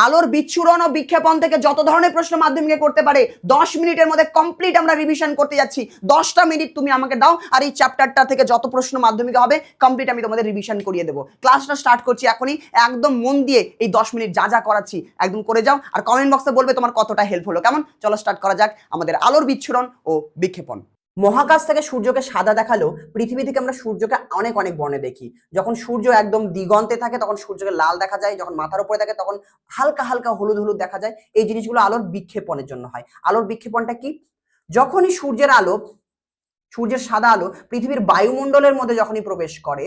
আলোর বিচ্ছুরণ ও বিক্ষেপণ থেকে যত ধরনের প্রশ্ন মাধ্যমিকে করতে পারে 10 মিনিটের মধ্যে কমপ্লিট আমরা রিভিশন করতে যাচ্ছি। 10টা মিনিট তুমি আমাকে দাও আর এই চ্যাপ্টারটা থেকে যত প্রশ্ন মাধ্যমিকে হবে কমপ্লিট আমি তোমাদের রিভিশন করিয়ে দেবো। ক্লাসটা স্টার্ট করছি এখনই, একদম মন দিয়ে এই 10 মিনিট যা যা করাচ্ছি একদম করে যাও আর কমেন্ট বক্সে বলবে তোমার কতটা হেল্প হলো। কেমন? চলো স্টার্ট করা যাক আমাদের আলোর বিচ্ছুরণ ও বিক্ষেপণ। মহাকাশ থেকে সূর্যকে সাদা দেখালো, পৃথিবী থেকে আমরা সূর্যকে অনেক অনেক বর্ণে দেখি। যখন সূর্য একদম দিগন্তে থাকে তখন সূর্যকে লাল দেখা যায়, যখন মাথার উপরে থাকে তখন হালকা হালকা হলুদ হলুদ দেখা যায়। এই জিনিসগুলো আলোর বিক্ষেপণের জন্য হয়। আলোর বিক্ষেপণটা কি? যখনই সূর্যের আলো, সূর্যের সাদা আলো পৃথিবীর বায়ুমণ্ডলের মধ্যে যখনই প্রবেশ করে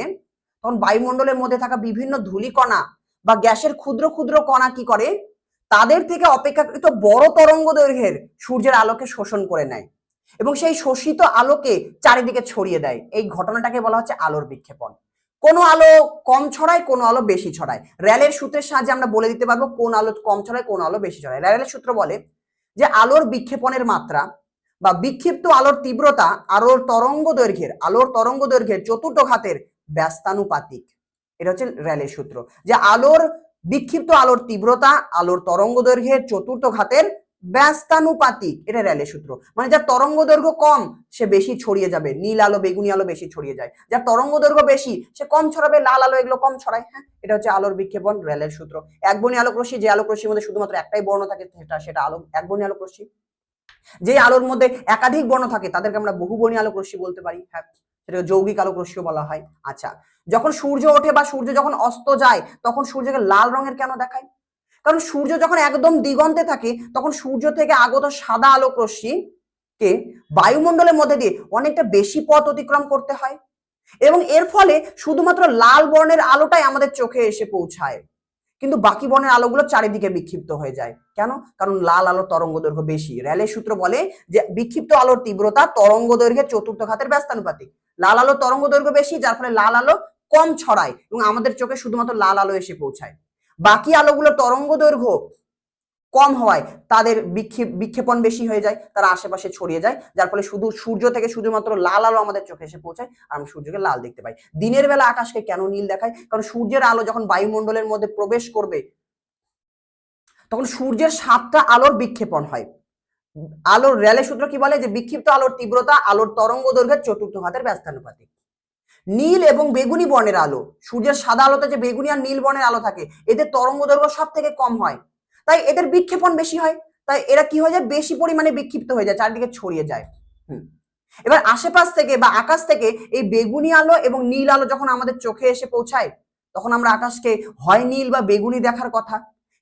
তখন বায়ুমণ্ডলের মধ্যে থাকা বিভিন্ন ধূলিকণা বা গ্যাসের ক্ষুদ্র ক্ষুদ্র কণা কি করে, তাদের থেকে অপেক্ষাকৃত বড় তরঙ্গ দৈর্ঘ্যের সূর্যের আলোকে শোষণ করে নেয় এবং সেই শোষিত আলোকে চারিদিকে ছড়িয়ে দেয়। এই ঘটনাটাকে বলা হচ্ছে আলোর বিক্ষেপণ। কোনো আলো কম ছড়ায়, কোনো আলো বেশি ছড়ায়। র্যালের সূত্রের সাহায্যে আমরা বলে দিতে পারবো কোন আলো কম ছড়ায়, কোন আলো বেশি ছড়ায়। র্যালের সূত্র বলে যে আলোর বিক্ষেপণের মাত্রা বা বিক্ষিপ্ত আলোর তীব্রতা আলোর তরঙ্গ দৈর্ঘ্যের চতুর্থ ঘাতের ব্যস্তানুপাতিক। এটা হচ্ছে র্যালের সূত্র, যে আলোর বিক্ষিপ্ত আলোর তীব্রতা আলোর তরঙ্গ দৈর্ঘ্যের চতুর্থ ঘাতের ব্যস্তানুপাতিক। এটা র্যালের সূত্র। মানে যার তরঙ্গ দৈর্ঘ্য কম সে বেশি ছড়িয়ে যাবে, নীল আলো বেগুনি আলো বেশি ছড়িয়ে যায়। যার তরঙ্গ দৈর্ঘ্য বেশি সে কম ছড়াবে, লাল আলো এগুলো কম ছড়ায়। হ্যাঁ, এটা হচ্ছে আলোর বিক্ষেপণ, র্যালের সূত্র। একবর্ণী আলোক রশ্মি, যে আলোক রশ্মির মধ্যে শুধুমাত্র একটাই বর্ণ থাকে সেটা আলো একবর্ণী আলোক রশ্মি। যে আলোর মধ্যে একাধিক বর্ণ থাকে তাদেরকে আমরা বহুবর্ণী আলোক রশ্মি বলতে পারি। হ্যাঁ, সেটাকে যৌগিক আলোক রশ্মিও বলা হয়। আচ্ছা, যখন সূর্য ওঠে বা সূর্য যখন অস্ত যায় তখন সূর্যকে লাল রঙের কেন দেখায়? কারণ সূর্য যখন একদম দিগন্তে থাকে তখন সূর্য থেকে আগত সাদা আলোক রশ্মিকে বায়ুমণ্ডলের মধ্যে দিয়ে অনেকটা বেশি পথ অতিক্রম করতে হয় এবং এর ফলে শুধুমাত্র লাল বর্ণের আলোটাই আমাদের চোখে এসে পৌঁছায়, কিন্তু বাকি বর্ণের আলোগুলো চারিদিকে বিক্ষিপ্ত হয়ে যায়। কেন? কারণ লাল আলোর তরঙ্গ দৈর্ঘ্য বেশি। র্যালের সূত্র বলে যে বিক্ষিপ্ত আলোর তীব্রতা তরঙ্গ দৈর্ঘ্যের চতুর্থ ঘাতের ব্যস্তানুপাতিক। লাল আলোর তরঙ্গ দৈর্ঘ্য বেশি, যার ফলে লাল আলো কম ছড়ায় এবং আমাদের চোখে শুধুমাত্র লাল আলো এসে পৌঁছায়। বাকি আলোগুলো তরঙ্গ দৈর্ঘ্য কম হওয়ায় তাদের বিক্ষেপণ বেশি হয়ে যায়, তারা আশেপাশে ছড়িয়ে যায়, যার ফলে শুধু সূর্য থেকে শুধুমাত্র লাল আলো আমাদের চোখে এসে পৌঁছায় আর আমরা সূর্যকে লাল দেখতে পাই। দিনের বেলা আকাশকে কেন নীল দেখায়? কারণ সূর্যের আলো যখন বায়ুমণ্ডলের মধ্যে প্রবেশ করবে তখন সূর্যের 7টা আলোর বিক্ষেপণ হয়। আলোর র্যালের সূত্র কি বলে? যে বিক্ষিপ্ত আলোর তীব্রতা আলোর তরঙ্গ দৈর্ঘ্যের চতুর্থ ঘাতের ব্যস্তানুপাতিক। নীল এবং বেগুনি বর্ণের আলো, সূর্যের সাদা আলোতে যে বেগুনি আর নীল বর্ণের আলো থাকে এদের তরঙ্গ দৈর্ঘ্য সব থেকে কম হয়, তাই এদের বিক্ষেপণ বেশি হয়। তাই এরা কি হয়ে যায়? বেশি পরিমাণে বিক্ষিপ্ত হয়ে যায়, চারদিকে ছড়িয়ে যায়। এবার আশেপাশ থেকে বা আকাশ থেকে এই বেগুনি আলো এবং নীল আলো যখন আমাদের চোখে এসে পৌঁছায় তখন আমরা আকাশকে হয় নীল বা বেগুনি দেখার কথা,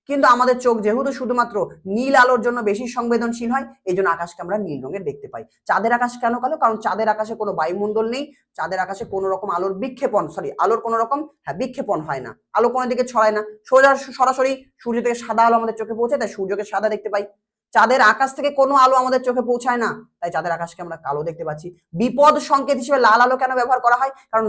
কিন্তু আমাদের চোখ যেহেতু শুধুমাত্র নীল আলোর জন্য বেশি সংবেদনশীল হয় এই জন্য আকাশকে আমরা নীল রঙের দেখতে পাই। চাঁদের আকাশ কেন কালো? কারণ চাঁদের আকাশে কোনো বায়ুমণ্ডল নেই, চাঁদের আকাশে কোনো রকম আলোর কোনো রকম বিক্ষেপণ হয় না, আলো কোনো দিকে ছড়ায় না, সরাসরি সূর্য থেকে সাদা আলো আমাদের চোখে পৌঁছে, তাই সূর্যকে সাদা দেখতে পাই। চাঁদের আকাশ থেকে কোনো আলো আমাদের চোখে পৌঁছায় না, তাই চাঁদের আকাশকে আমরা কালো দেখতে পাচ্ছি। বিপদ সংকেত হিসেবে লাল আলো কেন ব্যবহার করা হয়? কারণ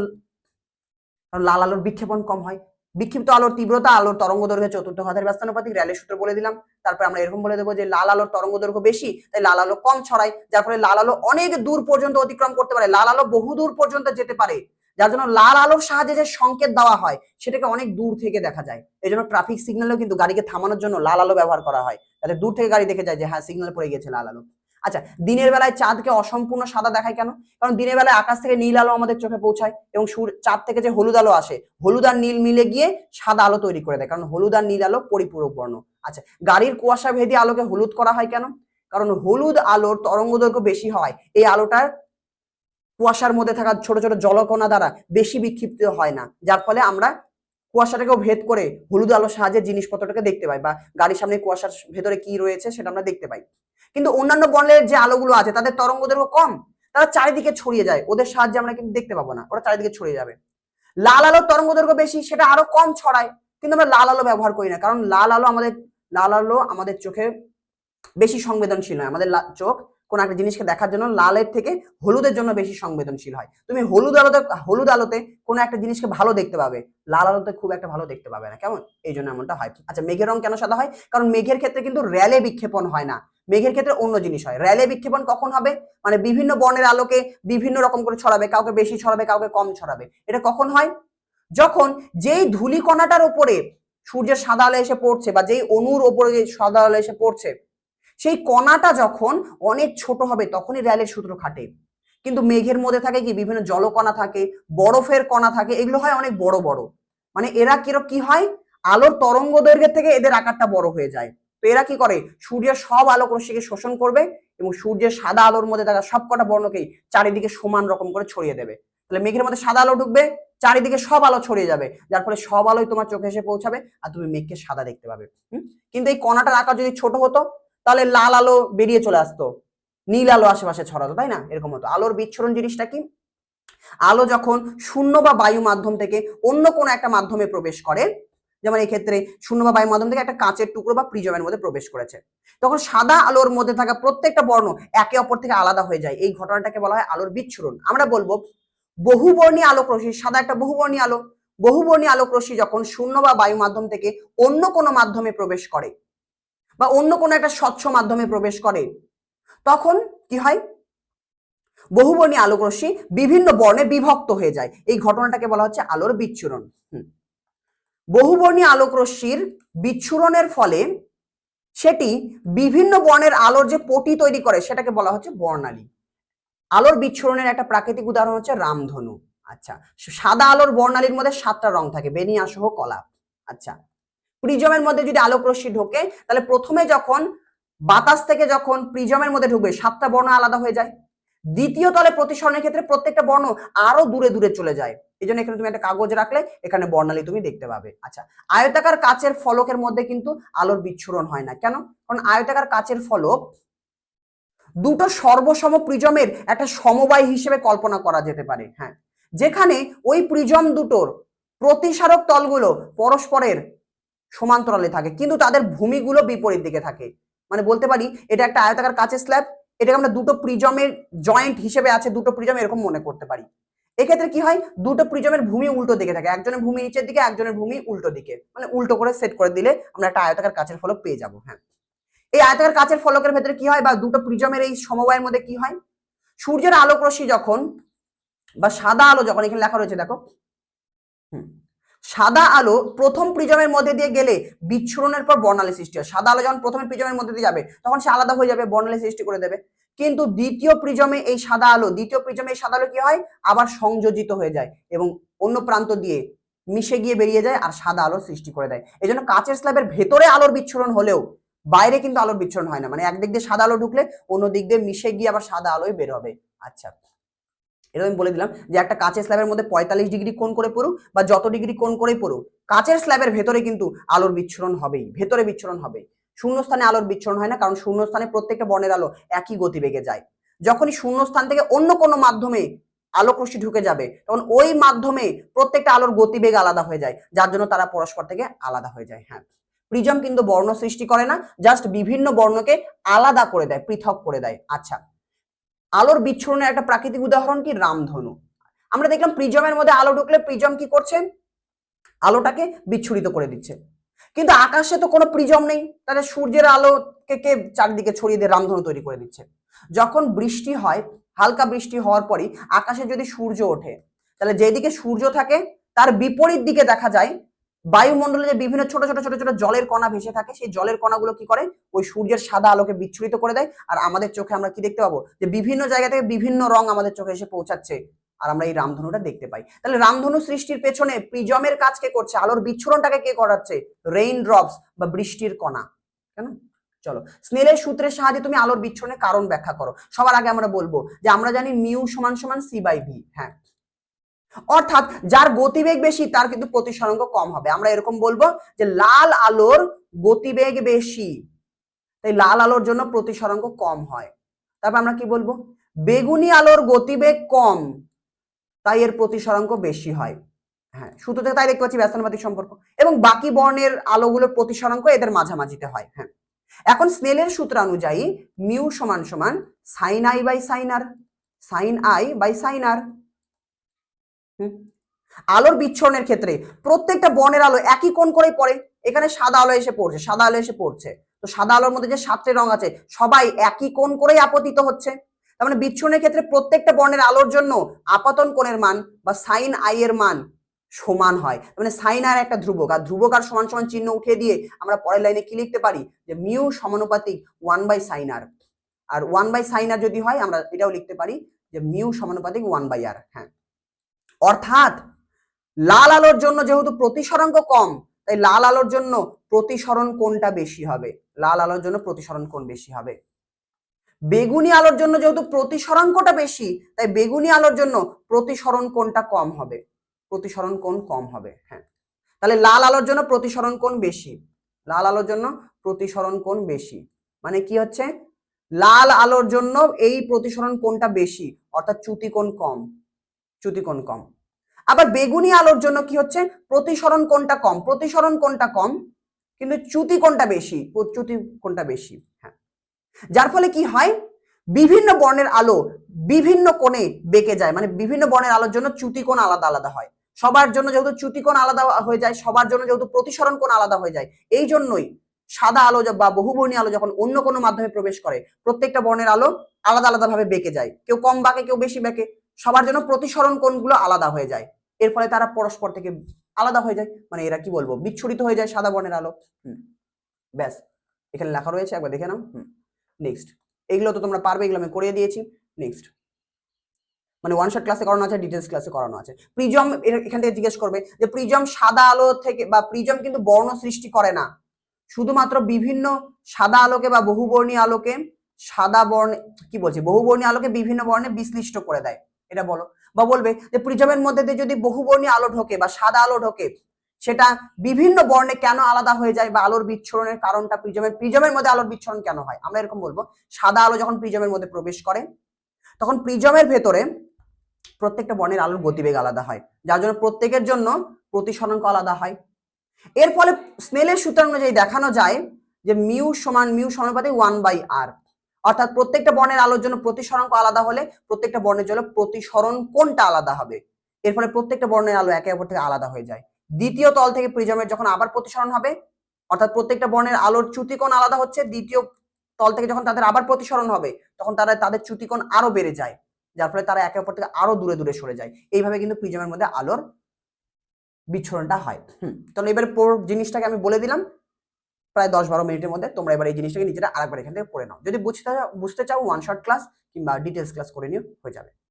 লাল আলোর বিক্ষেপণ কম হয়। বিক্ষিপ্ত আলোর তীব্রতা আলোর তরঙ্গ দৈর্ঘ্যের চতুর্থ ঘাতের ব্যস্তানুপাতিক। র্যালের সূত্র বলে দিলাম। তারপর আমরা এরকম বলে দেবো যে লাল আলোর তরঙ্গ দৈর্ঘ্য বেশি তাই লাল আলো কম ছড়ায়, যার ফলে লাল আলো অনেক দূর পর্যন্ত অতিক্রম করতে পারে, লাল আলো বহু দূর পর্যন্ত যেতে পারে, যার জন্য লাল আলোর সাহায্যে যে সংকেত দেওয়া হয় সেটাকে অনেক দূর থেকে দেখা যায়। এই জন্য ট্রাফিক সিগন্যালেও কিন্তু গাড়িকে থামানোর জন্য লাল আলো ব্যবহার করা হয়, যাতে দূর থেকে গাড়ি দেখে যায় যে হ্যাঁ সিগন্যাল পড়ে গেছে লাল আলো। আচ্ছা, দিনের বেলায় চাঁদকে অসম্পূর্ণ সাদা দেখায় কেন? কারণ দিনের বেলায় আকাশ থেকে নীল আলো আমাদের চোখে পৌঁছায় এবং চাঁদ থেকে যে হলুদ আলো আসে, হলুদ আর নীল মিলে গিয়ে সাদা আলো তৈরি করে দেয়, কারণ হলুদ আর নীল আলো পরিপূরক বর্ণ। আচ্ছা, গাড়ির কুয়াশা ভেদী আলোকে হলুদ করা হয় কেন? কারণ হলুদ আলোর তরঙ্গ দৈর্ঘ্য বেশি হয়, এই আলোটার কুয়াশার মধ্যে থাকা ছোট ছোট জলকণা দ্বারা বেশি বিক্ষিপ্ত হয় না, যার ফলে আমরা কুয়াশাটাকেও ভেদ করে হলুদ আলোর সাহায্যে জিনিসপত্রটাকে দেখতে পাই বা গাড়ির সামনে কুয়াশার ভেতরে কি রয়েছে সেটা আমরা দেখতে পাই। কিন্তু অন্যান্য বর্ণের যে আলোগুলো আছে তাদের তরঙ্গ দৈর্ঘ্য কম, তারা চারিদিকে ছড়িয়ে যায়, ওদের সাহায্যে আমরা কিন্তু দেখতে পাবো না, ওরা চারিদিকে ছড়িয়ে যাবে। লাল আলোর তরঙ্গ দৈর্ঘ্য বেশি, সেটা আরো কম ছড়ায়, কিন্তু আমরা লাল আলো ব্যবহার করি না, কারণ লাল আলো আমাদের চোখে বেশি সংবেদনশীল নয়। আমাদের চোখ কোন একটা জিনিসকে দেখার জন্য লালের থেকে হলুদের জন্য বেশি সংবেদনশীল হয়। তুমি হলুদ আলোতে কোনো একটা জিনিসকে ভালো দেখতে পাবে, লাল আলোতে খুব একটা ভালো দেখতে পাবে না। কেমন? এই জন্য এমনটা হয়। আচ্ছা, মেঘের রং কেন সাদা হয়? কারণ মেঘের ক্ষেত্রে কিন্তু র্যালে বিক্ষেপণ হয় না, মেঘের ক্ষেত্রে অন্য জিনিস হয়। র্যালে বিক্ষেপণ কখন হবে? মানে বিভিন্ন বর্ণের আলোকে বিভিন্ন রকম করে ছড়াবে, কাউকে বেশি ছড়াবে কাউকে কম ছড়াবে। এটা কখন হয়? যখন যেই ধূলিকণাটার উপরে সূর্যের সাদা আলো এসে পড়ছে বা যেই অণুর ওপরে যে সাদা আলো এসে পড়ছে, সেই কণাটা যখন অনেক ছোট হবে তখনই র্যালের সূত্র খাটে। কিন্তু মেঘের মধ্যে থাকে কি বিভিন্ন জলকণা থাকে, বরফের কণা থাকে, এগুলো হয় অনেক বড় বড়। মানে এরা কি হয়, আলোর তরঙ্গ দৈর্ঘ্যের থেকে এদের আকারটা বড় হয়ে যায়। তো এরা কি করে, সূর্যের সব আলোক রশ্মিকে শোষণ করবে এবং সূর্যের সাদা আলোর মধ্যে থাকা সবকটা বর্ণকেই চারিদিকে সমান রকম করে ছড়িয়ে দেবে। তাহলে মেঘের মধ্যে সাদা আলো ঢুকবে, চারিদিকে সব আলো ছড়িয়ে যাবে, যার ফলে সব আলোই তোমার চোখে এসে পৌঁছাবে আর তুমি মেঘকে সাদা দেখতে পাবে। কিন্তু এই কণাটার আকার যদি ছোট হতো তাহলে লাল আলো বেরিয়ে চলে আসতো, নীল আলো আশেপাশে ছড়াতো, তাই না? এরকম হতো। আলোর বিচ্ছুরণ জিনিসটা কি, আলো যখন শূন্য বা বায়ু মাধ্যম থেকে অন্য কোনো একটা মাধ্যমে প্রবেশ করে, যেমন এই ক্ষেত্রে শূন্য বা বায়ু মাধ্যম থেকে একটা কাঁচের টুকরো বা প্রিজমের মধ্যে প্রবেশ করেছে, তখন সাদা আলোর মধ্যে থাকা প্রত্যেকটা বর্ণ একে অপর থেকে আলাদা হয়ে যায়। এই ঘটনাটাকে বলা হয় আলোর বিচ্ছুরণ। আমরা বলবো বহুবর্ণী আলোক রশ্মি, সাদা একটা বহুবর্ণী আলো, বহুবর্ণী আলোক রশ্মি যখন শূন্য বা বায়ু মাধ্যম থেকে অন্য কোনো মাধ্যমে প্রবেশ করে বা অন্য কোনো একটা স্বচ্ছ মাধ্যমে প্রবেশ করে, তখন কি হয়, বহুবর্ণী আলোক রশ্মি বিভিন্ন বর্ণে বিভক্ত হয়ে যায়। এই ঘটনাটাকে বলা হচ্ছে আলোর বিচ্ছুরণ। বহুবর্ণী আলোক রশ্মির বিচ্ছুরণের ফলে সেটি বিভিন্ন বর্ণের আলোর যে পটি তৈরি করে সেটাকে বলা হচ্ছে বর্ণালী। আলোর বিচ্ছুরণের একটা প্রাকৃতিক উদাহরণ হচ্ছে রামধনু। আচ্ছা, সাদা আলোর বর্ণালীর মধ্যে 7টা রং থাকে, বেনিয়া সহ কলা। আচ্ছা, প্রিজমের মধ্যে যদি আলোক রশ্মি ঢোকে তাহলে প্রথমে যখন বাতাস থেকে যখন প্রিজমের মধ্যে ঢুকবে 7টা বর্ণ আলাদা হয়ে যায়। দ্বিতীয় তলে প্রতিসরণের ক্ষেত্রে প্রত্যেকটা বর্ণ আরো দূরে দূরে চলে যায়। এই জন্য এখানে তুমি একটা কাগজ রাখলে এখানে বর্ণালী তুমি দেখতে পাবে। আচ্ছা, আয়তাকার কাচের ফলকের মধ্যে কিন্তু আলোর বিচ্ছুরণ হয় না। কেন? কারণ আয়তাকার কাচের ফলক দুটো সর্বসম প্রিজমের একটা সমবায় হিসেবে কল্পনা করা যেতে পারে। হ্যাঁ, যেখানে ওই প্রিজম দুটোর প্রতিসারক তলগুলো পরস্পরের সমান্তরালে থাকে কিন্তু তাদের ভূমিগুলো বিপরীত দিকে থাকে। মানে বলতে পারি এটা একটা আয়তাকার কাচের স্ল্যাব, এটাকে আমরা দুটো প্রিজমের জয়েন্ট হিসেবে আছে, দুটো প্রিজম এরকম মনে করতে পারি। এক্ষেত্রে কি হয়, দুটো প্রিজমের ভূমি উল্টো দিকে থাকে, একজনের ভূমি নিচের দিকে, একজনের ভূমি উল্টো দিকে, মানে উল্টো করে সেট করে দিলে আমরা একটা আয়তাকার কাচের ফলক পেয়ে যাব। হ্যাঁ, এই আয়তাকার কাচের ফলকের ভেতরে কি হয় বা দুটো প্রিজমের এই সমবায়ের মধ্যে কি হয়, সূর্যের আলোক রশ্মি যখন বা সাদা আলো যখন, এখানে লেখা রয়েছে দেখো, সাদা আলো প্রথম প্রিজমের মধ্যে দিয়ে গেলে বিচ্ছুরণের পর বর্ণালী সৃষ্টি হয়। সাদা আলো যখন প্রথমে প্রিজমের মধ্যে দিয়ে যাবে তখন সে আলাদা হয়ে যাবে, বর্ণালী সৃষ্টি করে দেবে। কিন্তু দ্বিতীয় প্রিজমে এই সাদা আলো কি হয়, আবার সংযোজিত হয়ে যায় এবং অন্য প্রান্ত দিয়ে মিশে গিয়ে বেরিয়ে যায় আর সাদা আলো সৃষ্টি করে দেয়। এই জন্য কাচের স্ল্যাবের ভেতরে আলোর বিচ্ছুরণ হলেও বাইরে কিন্তু আলোর বিচ্ছুরণ হয় না। মানে একদিক দিয়ে সাদা আলো ঢুকলে অন্য দিক দিয়ে মিশে গিয়ে আবার সাদা আলোই বের হবে। আচ্ছা, এটা আমি বলে দিলাম যে একটা কাচের স্ল্যাবের মধ্যে 45 ডিগ্রি কোণ করে পড়ুক বা যত ডিগ্রি কোণ করেই পড়ুক, কাচের স্ল্যাবের ভেতরে কিন্তু আলোর বিচ্ছুরণ হবেই, ভেতরে বিচ্ছুরণ হবে। শূন্যস্থানে আলোর বিচ্ছুরণ হয় না, কারণ শূন্যস্থানে প্রত্যেকটা বর্ণের আলো একই গতিবেগে যায়। যখনই শূন্যস্থান থেকে অন্য কোনো মাধ্যমে আলোক রশ্মি ঢুকে যাবে তখন ওই মাধ্যমে প্রত্যেকটা আলোর গতিবেগ আলাদা হয়ে যায়, যার জন্য তারা পরস্পর থেকে আলাদা হয়ে যায়। হ্যাঁ, প্রিজম কিন্তু বর্ণ সৃষ্টি করে না, জাস্ট বিভিন্ন বর্ণকে আলাদা করে দেয়, পৃথক করে দেয়। আচ্ছা, আলোর বিচ্ছুরণের একটা প্রাকৃতিক উদাহরণ কি, রামধনু। আমরা দেখলাম প্রিজমের মধ্যে আলো ঢুকলে প্রিজম কি করছে, আলোটাকে বিচ্ছুরিত করে দিচ্ছে। কিন্তু আকাশে তো কোনো প্রিজম নেই, তাহলে সূর্যের আলোকে কে চারিদিকে ছড়িয়ে দিয়ে রামধনু তৈরি করে দিচ্ছে। যখন বৃষ্টি হয়, হালকা বৃষ্টি হওয়ার পরই আকাশে যদি সূর্য ওঠে তাহলে যেদিকে সূর্য থাকে তার বিপরীত দিকে দেখা যায় বায়ুমণ্ডলে যে বিভিন্ন ছোট ছোট ছোট ছোট জলের কণা ভেসে থাকে, সেই জলের কণাগুলো কি করে, ওই সূর্যের সাদা আলোকে বিচ্ছুরিত করে দেয়। আর আমাদের চোখে আমরা কি দেখতে পাবো, যে বিভিন্ন জায়গা থেকে বিভিন্ন রং আমাদের চোখে এসে পৌঁছাচ্ছে আর আমরা এই রামধনুটা দেখতে পাই। তাহলে রামধনু সৃষ্টির পেছনে প্রিজমের কাজ কে করছে, আলোর বিচ্ছুরণটাকে কে করাচ্ছে, রেইন ড্রপস বা বৃষ্টির কণা। কেন? চলো, স্নেলের সূত্রের সাহায্যে তুমি আলোর বিচ্ছুরণের কারণ ব্যাখ্যা করো। সবার আগে আমরা বলবো যে আমরা জানি মিউ সমান সমান সি/ভি। হ্যাঁ, অর্থাৎ যার গতিবেগ বেশি তার কিন্তু প্রতিসরাঙ্ক কম হবে। আমরা এরকম বলবো যে লাল আলোর গতিবেগ বেশি, তাই লাল আলোর জন্য প্রতিসরাঙ্ক কম হয়। তারপর আমরা কি বলবো, বেগুনি আলোর গতিবেগ কম তাই এর প্রতিসরাঙ্ক বেশি হয়। হ্যাঁ, সূত্র থেকে তাই দেখতে পাচ্ছি ব্যস্তানুপাতিক সম্পর্ক। এবং বাকি বর্ণের আলোগুলোর প্রতিসরাঙ্ক এদের মাঝামাঝিতে হয়। হ্যাঁ, এখন স্নেলের সূত্র অনুযায়ী মিউ সমান সমান sine i by sine r, sine i by sine r. আলোর বিচ্ছুরণের ক্ষেত্রে প্রত্যেকটা বর্ণের আলো একই কোণ করেই পড়ে। এখানে সাদা আলো এসে পড়ছে, সাদা আলো এসে পড়ছে, তো সাদা আলোর মধ্যে যে 7টে রং আছে সবাই একই কোণ করেই আপতিত হচ্ছে। তার মানে বিচ্ছুরণের ক্ষেত্রে প্রত্যেকটা বর্ণের আলোর জন্য আপতন কোণের মান বা সাইন আই এর মান সমান হয়, মানে সাইন আর একটা ধ্রুবক, আর ধ্রুবক আর সমান সমান চিহ্ন উঠিয়ে দিয়ে আমরা পরের লাইনে কি লিখতে পারি, যে মিউ সমানুপাতিক 1/sin r, আর 1/sin r যদি হয় আমরা এটাও লিখতে পারি যে মিউ সমানুপাতিক 1/r। হ্যাঁ, অর্থাৎ লাল আলোর জন্য যেহেতু প্রতিসরাঙ্ক কম, তাই লাল আলোর জন্য প্রতিসরণ কোণটা বেশি হবে, লাল আলোর জন্য প্রতিসরণ কোণ বেশি হবে। বেগুনি আলোর জন্য যেহেতু প্রতিসরাঙ্কটা বেশি, তাই বেগুনি আলোর জন্য প্রতিসরণ কোণটা কম হবে, প্রতিসরণ কোণ কম হবে। হ্যাঁ, তাহলে লাল আলোর জন্য প্রতিসরণ কোণ বেশি, লাল আলোর জন্য প্রতিসরণ কোণ বেশি, মানে কি হচ্ছে, লাল আলোর জন্য এই প্রতিসরণ কোণটা বেশি, অর্থাৎ চ্যুতি কোণ কম, চ্যুতি কোণ কম। আবার বেগুনি আলোর জন্য কি হচ্ছে, প্রতিসরণ কোণটা কম, প্রতিসরণ কোণটা কম কিন্তু চ্যুতি কোণটা বেশি, চ্যুতি কোণটা বেশি। হ্যাঁ, যার ফলে কি হয়, বিভিন্ন বর্ণের আলো বিভিন্ন কোণে বেঁকে যায়, মানে বিভিন্ন বর্ণের আলোর জন্য চ্যুতি কোণ আলাদা আলাদা হয়, সবার জন্য যেহেতু চ্যুতি কোণ আলাদা হয়ে যায়, সবার জন্য যেহেতু প্রতিসরণ কোণ আলাদা হয়ে যায়, এই জন্যই সাদা আলো বা বহুবর্ণী আলো যখন অন্য কোনো মাধ্যমে প্রবেশ করে, প্রত্যেকটা বর্ণের আলো আলাদা আলাদা ভাবে বেঁকে যায়, কেউ কম বাঁকে কেউ বেশি বেঁকে, সবার জন্য প্রতিসরণ কোণগুলো আলাদা হয়ে যায়, এর ফলে তারা পরস্পর থেকে আলাদা হয়ে যায়, মানে এরা কি বলবো, বিচ্ছুরিত হয়ে যায় সাদা বর্ণের আলো। ব্যাস, এখানে লেখা রয়েছে, একবার দেখে নাও। নেক্সট, এগুলো তো তোমরা পারবে, এগুলো আমি করিয়ে দিয়েছি। নেক্সট, মানে ওয়ান শট ক্লাসে করানো আছে, ডিটেলস ক্লাসে করানো আছে। প্রিজম এখান থেকে জিজ্ঞেস করবে যে প্রিজম সাদা আলো থেকে, বা প্রিজম কিন্তু বর্ণ সৃষ্টি করে না, শুধুমাত্র বিভিন্ন সাদা আলোকে বা বহুবর্ণী আলোকে, সাদা বর্ণে কি বলছে, বহুবর্ণী আলোকে বিভিন্ন বর্ণে বিশ্লিষ্ট করে দেয়, এটা বলো। বা বলবে যে প্রিজমের মধ্যে দিয়ে যদি বহুবর্ণী আলো ঢোকে বা সাদা আলো ঢোকে, সেটা বিভিন্ন বর্ণে কেন আলাদা হয়ে যায়, বা আলোর বিচ্ছুরণের কারণটা, প্রিজমের মধ্যে আলোর বিচ্ছুরণ কেন হয়, আমরা এরকম বলবো, সাদা আলো যখন প্রিজমের মধ্যে প্রবেশ করে তখন প্রিজমের ভেতরে প্রত্যেকটা বর্ণের আলোর গতিবেগ আলাদা হয়, যার জন্য প্রত্যেকের জন্য প্রতিসরাঙ্ক আলাদা হয়। এর ফলে স্নেলের সূত্র অনুযায়ী দেখানো যায় যে মিউ সমানুপাতিক 1/r, অর্থাৎ প্রত্যেকটা বর্ণের আলোর জন্য প্রতিসরাঙ্ক আলাদা হলে প্রত্যেকটা বর্ণের জন্য প্রতিসরণ কোণটা আলাদা হবে, এর ফলে প্রত্যেকটা বর্ণের আলো একে অপর থেকে আলাদা হয়ে যায়। দ্বিতীয় তল থেকে প্রিজমের যখন আবার প্রতিসরণ হবে, অর্থাৎ প্রত্যেকটা বর্ণের আলোর চ্যুতিকোণ আলাদা হচ্ছে, দ্বিতীয় তল থেকে যখন তাদের আবার প্রতিসরণ হবে তখন তাদের চ্যুতিকোণ আরো বেড়ে যায়, যার ফলে তারা একে অপর থেকে আরো দূরে দূরে সরে যায়। এইভাবে কিন্তু প্রিজমের মধ্যে আলোর বিচ্ছুরণটা হয়। তাহলে এবারে জিনিসটাকে আমি বলে দিলাম প্রায় 10-12 মিনিটের মধ্যে, তোমরা এবার এই জিনিসটাকে নিজেরা আরেকবার এখান থেকে পড়ে নাও, যদি বুঝতে চাও ওয়ান শট ক্লাস কিংবা ডিটেলস ক্লাস করে নিও, হয়ে যাবে।